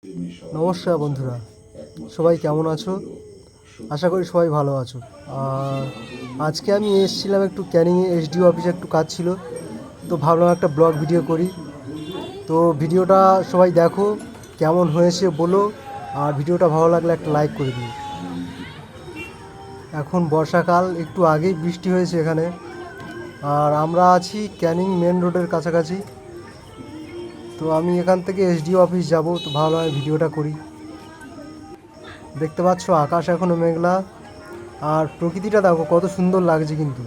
নমস্কার বন্ধুরা, সবাই কেমন আছো? আশা করি সবাই ভালো আছো। আর আজকে আমি এসেছিলাম একটু ক্যানিংয়ে এসডিও অফিসে, একটু কাজ ছিল, তো ভাবলাম একটা ব্লগ ভিডিও করি। তো ভিডিওটা সবাই দেখো, কেমন হয়েছে বলো, আর ভিডিওটা ভালো লাগলে একটা লাইক করে দিও। এখন বর্ষাকাল, একটু আগেই বৃষ্টি হয়েছে এখানে। আর আমরা আছি ক্যানিং মেন রোডের কাছাকাছি। তো আমি এখান থেকে এসডিও অফিস যাব, তো ভালো হয় ভিডিওটা করি। দেখতে পাচ্ছ আকাশ এখনও মেঘলা, আর প্রকৃতিটা দেখো কত সুন্দর লাগছে কিন্তু।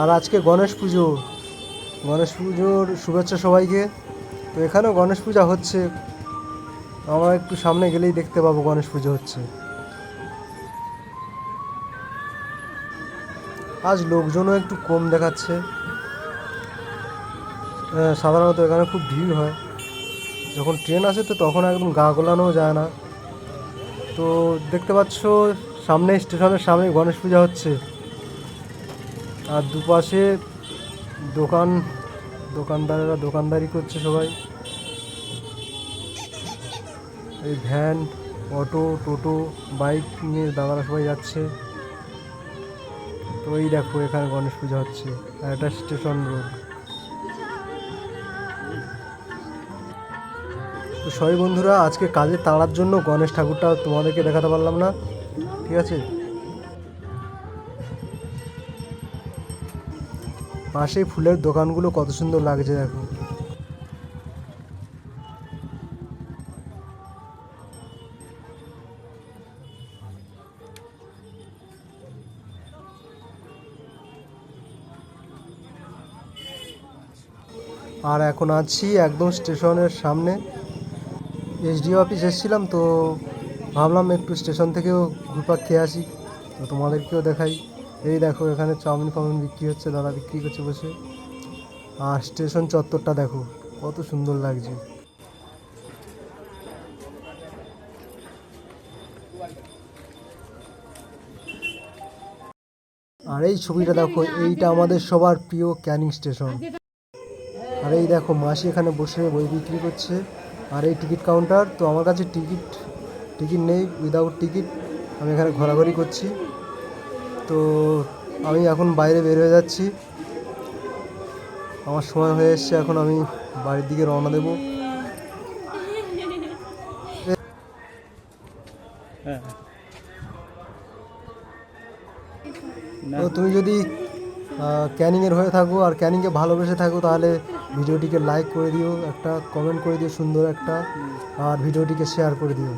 আর আজকে গণেশ পুজোর শুভেচ্ছা সবাইকে। তো এখানেও গণেশ পূজা হচ্ছে, আমরা একটু সামনে গেলেই দেখতে পাবো গণেশ পুজো হচ্ছে। আজ লোকজনও একটু কম দেখাচ্ছে। সাধারণত এখানে খুব ভিড় হয়, যখন ট্রেন আসে তো তখন একদম গা গোলানোও যায় না। তো দেখতে পাচ্ছ সামনে, স্টেশনের সামনে গণেশ পূজা হচ্ছে। আর দুপাশে দোকানদারেরা দোকানদারি করছে সবাই। এই ভ্যান, অটো, টোটো, বাইক নিয়ে দাদারা সবাই যাচ্ছে। তো এই দেখো এখানে গণেশ পূজা হচ্ছে, আর এটা স্টেশন রোড। তো সবাই বন্ধুরা, আজকে কাজের তাড়ার জন্য গণেশ ঠাকুরটা তোমাদেরকে দেখাতে পারলাম না, ঠিক আছে। পাশেই ফুলের দোকানগুলো কত সুন্দর লাগছে দেখো। আর এখন আছি একদম স্টেশনের সামনে। এসডিও অফিস এসেছিলাম, তো ভাবলাম একটু স্টেশন থেকেও ঘুরপাক খেয়ে আসি, তো তোমাদেরকেও দেখাই। এই দেখো এখানে চাউমিন ফাউমিন বিক্রি হচ্ছে, দাদা বিক্রি করছে বসে। আর স্টেশন চত্বরটা দেখো কত সুন্দর লাগছে। আর এই ছবিটা দেখো, এইটা আমাদের সবার প্রিয় ক্যানিং স্টেশন। আর এই দেখো মাসি এখানে বসে বই বিক্রি করছে। আর এই টিকিট কাউন্টার, তো আমার কাছে টিকিট নেই, উইদাউট টিকিট আমি এখানে ঘোরাঘুরি করছি। তো আমি এখন বাইরে বের হয়ে যাচ্ছি, আমার সময় হয়ে এসছে, এখন আমি বাড়ির দিকে রওনা দেব। তো তুমি যদি ক্যানিংয়ের হয়ে থাকো আর ক্যানিংকে ভালোবেসে থাকো, তাহলে ভিডিওটিকে লাইক করে দিও, একটা কমেন্ট করে দিও সুন্দর একটা, আর ভিডিওটিকে শেয়ার করে দিও।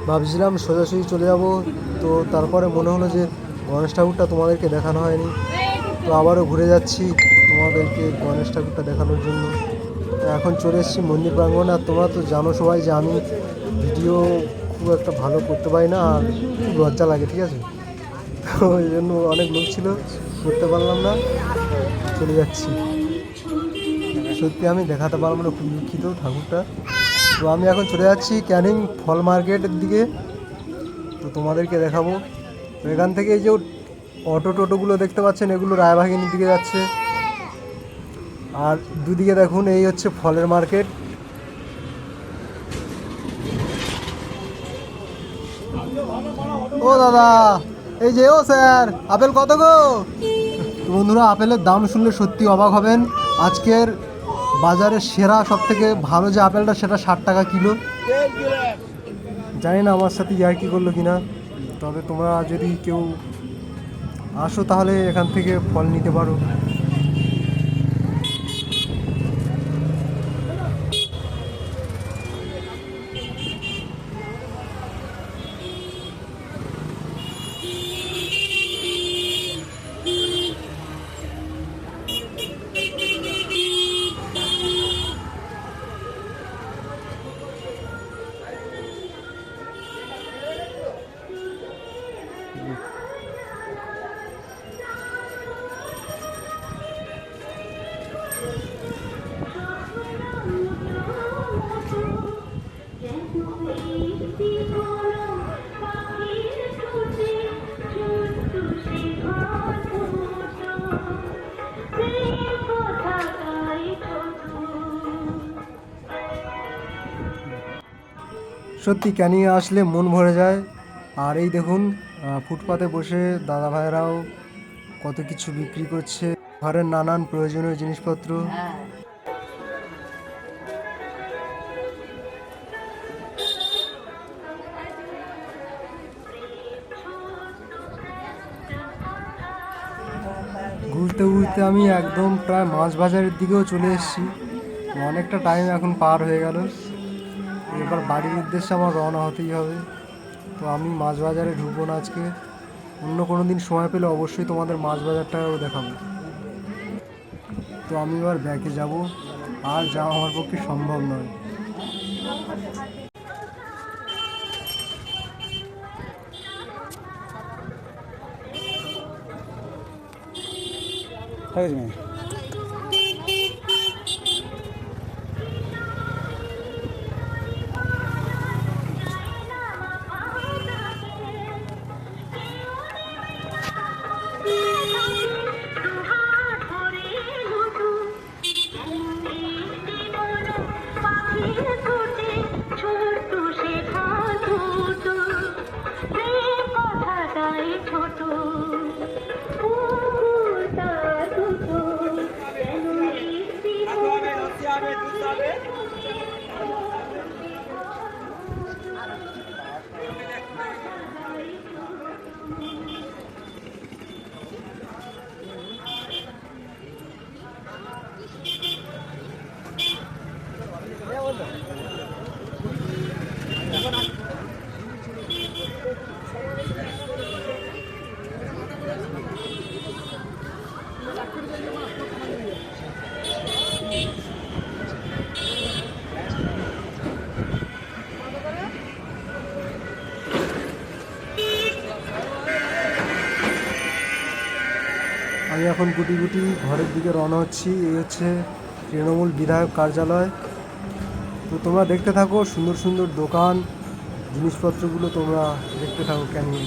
ভাবছিলাম সোজাসুজি চলে যাব, তো তারপরে মনে হলো যে গণেশ ঠাকুরটা তোমাদেরকে দেখানো হয়নি, তো আবারও ঘুরে যাচ্ছি তোমাদেরকে গণেশ ঠাকুরটা দেখানোর জন্য। তো এখন চলে এসেছি মন্দির প্রাঙ্গণে। আর তোমরা তো জানো সবাই যে আমি ভিডিও খুব একটা ভালো করতে পারি না, আর খুব লজ্জা লাগে, ঠিক আছে। তো ওই জন্য অনেক লোক ছিল, করতে পারলাম না, চলে যাচ্ছি। সত্যি আমি দেখাতে পারলাম না, খুব দুঃখিত ঠাকুরটা। তো আমি এখন চলে যাচ্ছি ক্যানিং ফল মার্কেটের দিকে, তো তোমাদেরকে দেখাবো। তো এখান থেকে এই যে অটো টোটোগুলো দেখতে পাচ্ছেন, এগুলো রায়বাহিনীর দিকে যাচ্ছে। আর দুদিকে দেখুন, এই হচ্ছে ফলের মার্কেট। ও দাদা, এই যে, ও স্যার, আপেল কত গো? তো বন্ধুরা, আপেলের দাম শুনলে সত্যি অবাক হবেন। আজকের বাজারের সেরা সব থেকে ভালো যে আপেলটা সেটা 60 টাকা কিলো। জানি না আমার সাথে ইয়ার্কি করলো কিনা, তবে তোমরা যদি কেউ আসো তাহলে এখান থেকে ফল নিতে পারো। সত্যি ক্যানিংয়ে আসলে মন ভরে যায়। আর এই দেখুন ফুটপাতে বসে দাদা ভাইরাও কত কিছু বিক্রি করছে, ঘরের নানান প্রয়োজনীয় জিনিসপত্র। ঘুরতে ঘুরতে আমি একদম প্রায় মাছ বাজারের দিকেও চলে এসেছি। অনেকটা টাইম এখন পার হয়ে গেল, এবার বাড়ির উদ্দেশ্যে আমার রওনা হতেই হবে। তো আমি মাছ বাজারে ঢুকবো না আজকে, অন্য কোনো দিন সময় পেলে অবশ্যই তোমাদের মাছ বাজারটাও দেখাবো। তো আমি এবার ব্যাকে যাব, আর যাওয়া আমার পক্ষে সম্ভব নয়। আমি এখন গুটি গুটি ঘরের দিকে রওনা হচ্ছি। এই হচ্ছে তৃণমূল বিধায়ক কার্যালয়। তো তোমরা দেখতে থাকো সুন্দর সুন্দর দোকান, জিনিসপত্রগুলো তোমরা দেখতে থাকো ক্যানিং।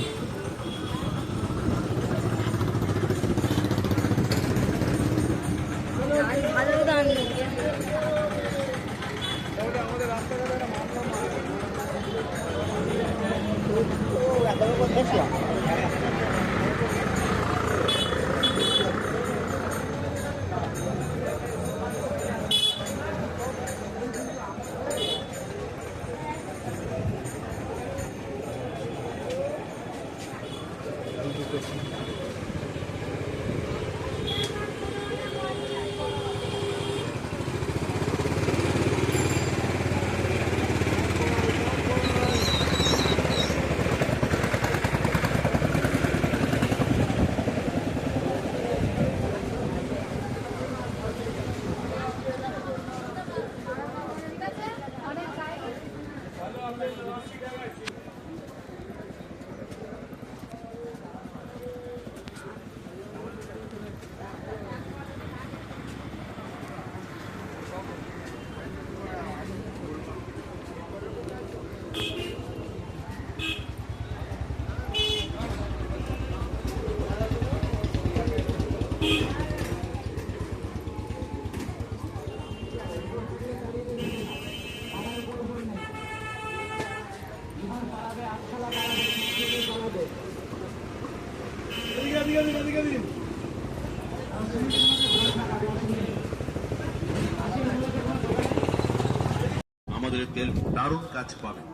দারুণ কাজ পাবেন।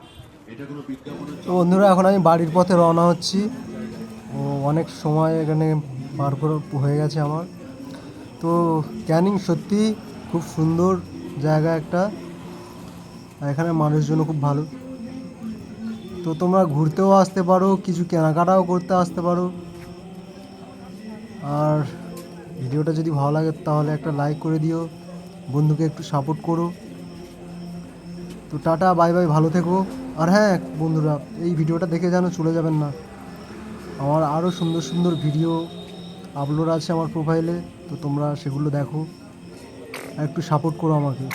এটা কোনো বিজ্ঞাপনের তো বন্ধুরা এখন আমি বাড়ির পথে রওনা হচ্ছি। ও অনেক সময় এখানে পার করে হয়ে গেছে আমার। তো ক্যানিং সত্যি খুব সুন্দর জায়গা একটা, আর এখানে মানুষজনও খুব ভালো। তো তোমরা ঘুরতেও আসতে পারো, কিছু কেনাকাটাও করতে আসতে পারো। আর ভিডিওটা যদি ভালো লাগে তাহলে একটা লাইক করে দিও, বন্ধুকে একটু সাপোর্ট করো। তো টাটা, বাই বাই, ভালো থেকো। আর হ্যাঁ বন্ধুরা, এই ভিডিওটা দেখে যেন চলে যাবেন না, আমার আরও সুন্দর সুন্দর ভিডিও আপলোড আছে আমার প্রোফাইলে, তো তোমরা সেগুলো দেখো আর একটু সাপোর্ট করো আমাকে।